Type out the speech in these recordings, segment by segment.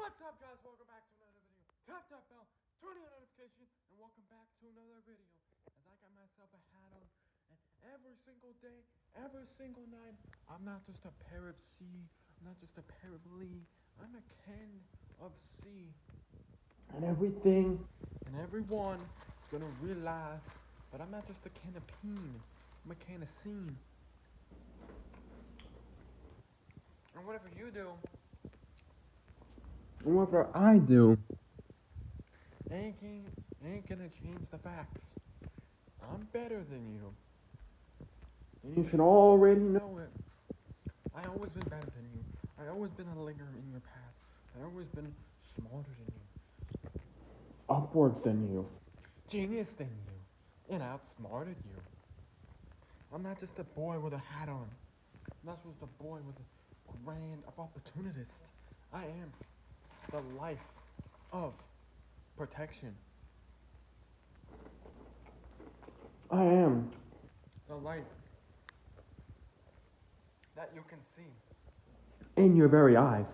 What's up, guys? Welcome back to another video. Tap that bell, turn on notification, and welcome back to another video. As I got myself a hat on, and every single day, every single night, I'm not just a pair of C, I'm not just a pair of Lee, I'm a can of C. And everything and everyone is gonna realize that I'm not just a can of peen, I'm a can of scene. And whatever you do, whatever I do, ain't gonna change the facts. I'm better than you. And you should already know it. I always been better than you. I always been a linger in your path. I always been smarter than you. Upwards than you. Genius than you. And outsmarted you. I'm not just a boy with a hat on. I'm not just a boy with a brand of opportunist. I am the life of protection. I am the light that you can see in your very eyes.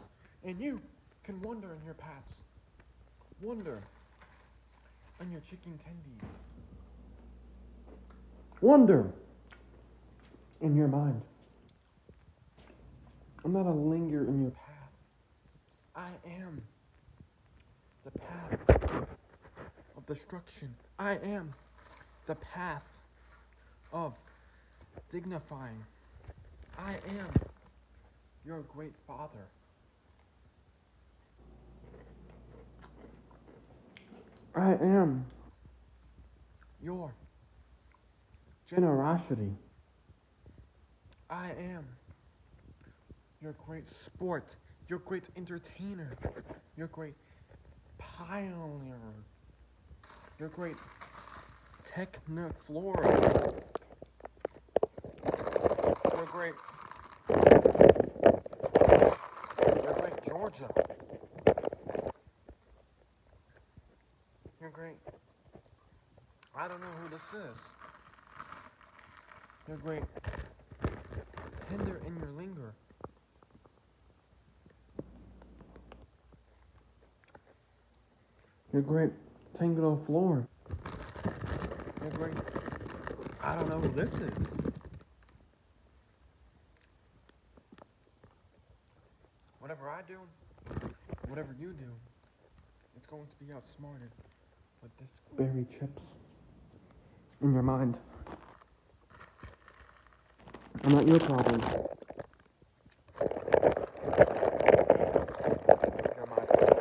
And you can wonder in your paths. Wonder on your chicken tendies. Wonder in your mind. I'm not a linger in your path. I am the path of destruction. I am the path of dignifying. I am your great father. I am your generosity. I am your great sport, your great entertainer, your great pioneer, your great technoflora, your great Georgia, your great, I don't know who this is, your great tender in your linger. Your great tangular floor. Your great, I don't know who this is. Whatever I do, whatever you do, it's going to be outsmarted with this berry chips in your mind. I'm not your problem. You're my problem.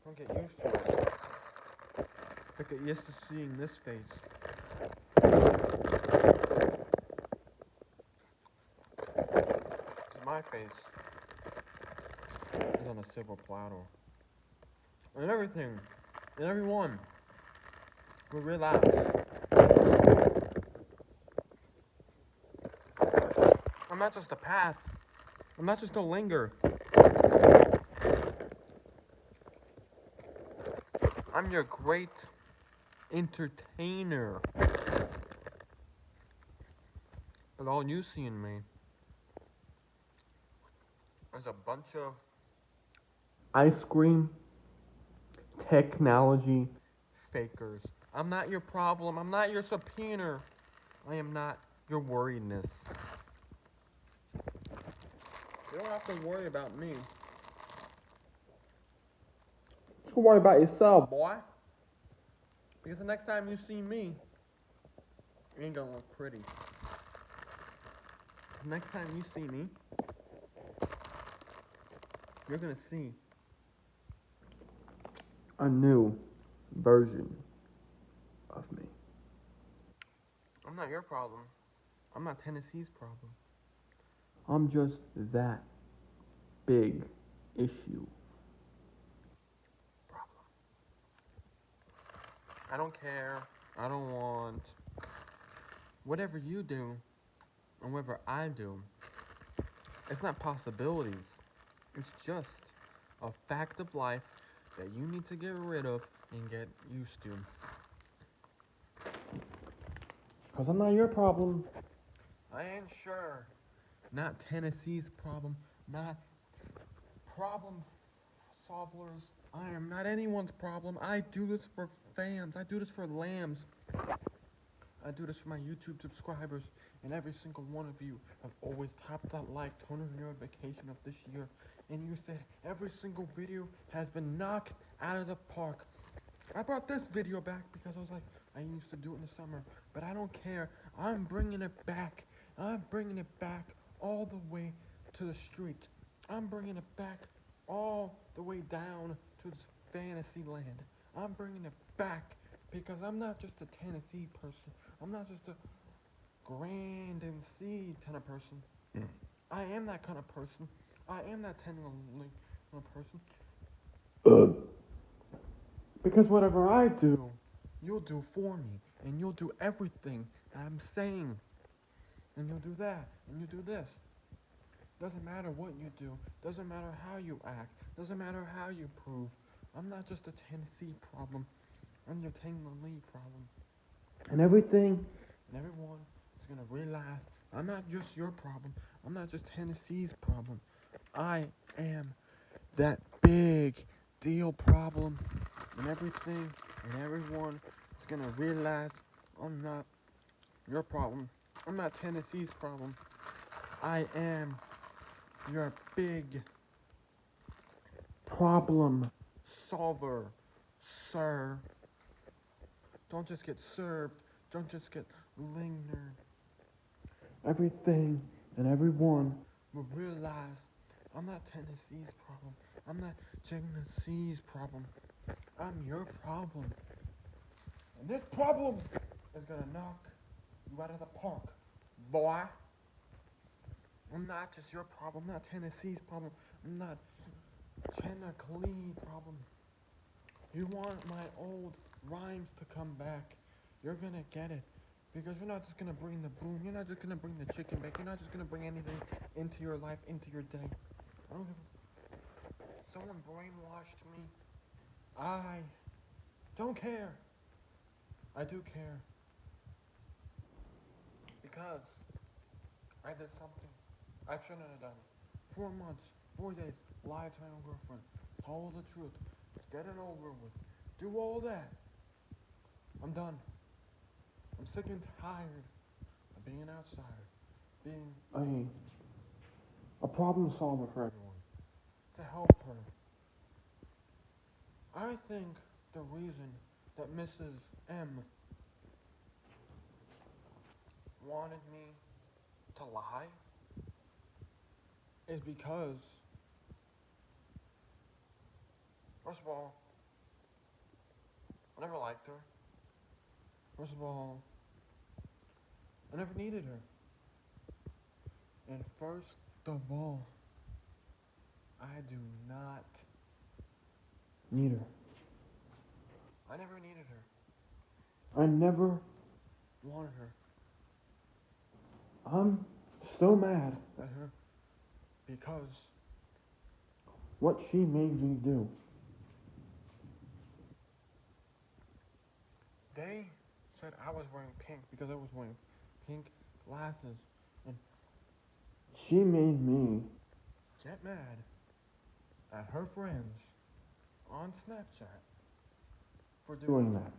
Don't get used to it. But get used to seeing this face. My face is on a silver platter. And everything, and everyone will relax. I'm not just a path. I'm not just a linger. I'm your great entertainer. But all you see in me is a bunch of ice cream technology fakers. I'm not your problem. I'm not your subpoena. I am not your worriedness. You don't have to worry about me. You can worry about yourself, boy. Because the next time you see me, it ain't gonna look pretty. The next time you see me, you're gonna see a new version of me. I'm not your problem. I'm not Tennessee's problem. I'm just that big issue. Problem. I don't care. I don't want. Whatever you do, and whatever I do, it's not possibilities. It's just a fact of life that you need to get rid of and get used to. Because I'm not your problem. I ain't sure. Not Tennessee's problem. Not problem solvers. I am not anyone's problem. I do this for fans. I do this for lambs. I do this for my YouTube subscribers, and every single one of you have always tapped that like, turned on your notification of this year, and you said every single video has been knocked out of the park. I brought this video back because I was like, I used to do it in the summer, but I don't care. I'm bringing it back. I'm bringing it back all the way to the street. I'm bringing it back all the way down to this fantasy land. I'm bringing it back because I'm not just a Tennessee person. I'm not just a grand and sea kind of person. I am that kind of person. I am that Tennessee kind of person. Because whatever I do, you'll do for me. And you'll do everything I'm saying. And you'll do that. And you do this. Doesn't matter what you do. Doesn't matter how you act. Doesn't matter how you prove. I'm not just a Tennessee problem. I'm your Tennessee problem. And everything and everyone is going to realize I'm not just your problem. I'm not just Tennessee's problem. I am that big deal problem. And everything and everyone is going to realize I'm not your problem. I'm not Tennessee's problem. I am your big problem solver, sir. Don't just get served. Don't just get lingered. Everything and everyone will realize I'm not Tennessee's problem. I'm not Tennessee's problem. I'm your problem. And this problem is gonna knock you out of the park, boy. I'm not just your problem. I'm not Tennessee's problem. I'm not Tennessee problem. You want my old rhymes to come back. You're gonna get it. Because you're not just gonna bring the boom. You're not just gonna bring the chicken back. You're not just gonna bring anything into your life, into your day. I don't give a... Someone brainwashed me. I don't care. I do care. Because I did something I shouldn't have done. 4 months, 4 days, lie to my own girlfriend. Tell her the truth. Get it over with. Do all that. I'm done. I'm sick and tired of being an outsider. Being a problem solver for everyone. To help her. I think the reason that Mrs. M wanted me to lie is because, first of all, I never liked her. First of all, I never needed her. And first of all, I do not need her. I never needed her. I never wanted her. I'm still mad at her because what she made me do. They said I was wearing pink because I was wearing pink glasses. And she made me get mad at her friends on Snapchat for doing that.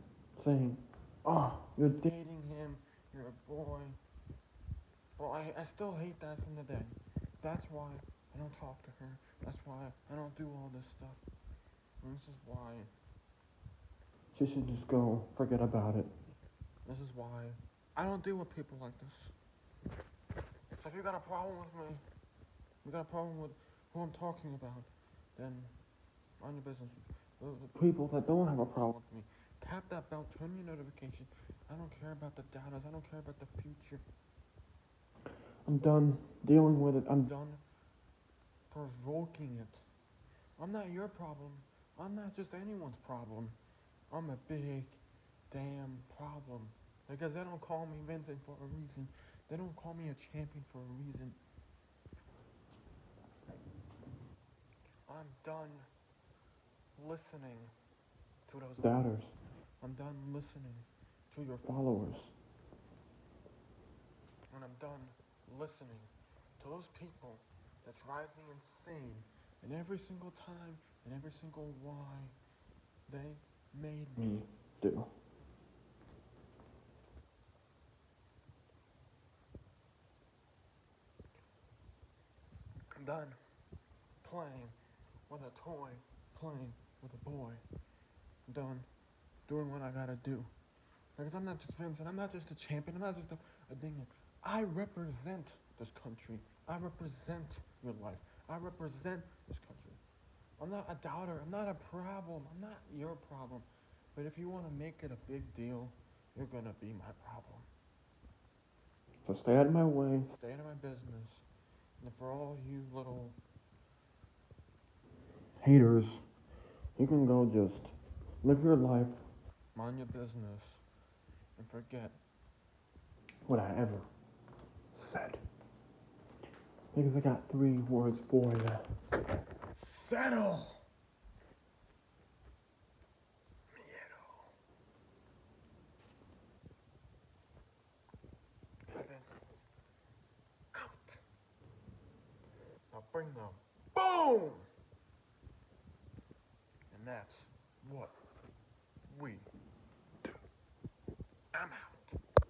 Saying, oh, you're dating him, you're a boy. Well, I still hate that from the day. That's why I don't talk to her. That's why I don't do all this stuff. And this is why she should just go forget about it. This is why I don't deal with people like this. So if you got a problem with me, you got a problem with who I'm talking about, then mind your business. The people that don't have a problem with me, tap that bell, turn your notification. I don't care about the doubters. I don't care about the future. I'm done dealing with it. I'm done provoking it. I'm not your problem. I'm not just anyone's problem. I'm a big damn problem. Because they don't call me Vincent for a reason. They don't call me a champion for a reason. I'm done listening to those doubters. I'm done listening to your followers. And I'm done listening to those people that drive me insane And every single time and every single why they made me do. I'm done playing with a toy, playing with a boy. I'm done doing what I gotta do. Because I'm not just Vincent, I'm not just a champion, I'm not just a ding. I represent this country. I represent your life. I represent this country. I'm not a doubter. I'm not a problem. I'm not your problem. But if you want to make it a big deal, you're going to be my problem. So stay out of my way. Stay out of my business. And for all you little haters, you can go just live your life, mind your business, and forget what I ever said. Because I got 3 words for you. Settle! Vincent's out. Now bring them. Boom! And that's what we do. I'm out.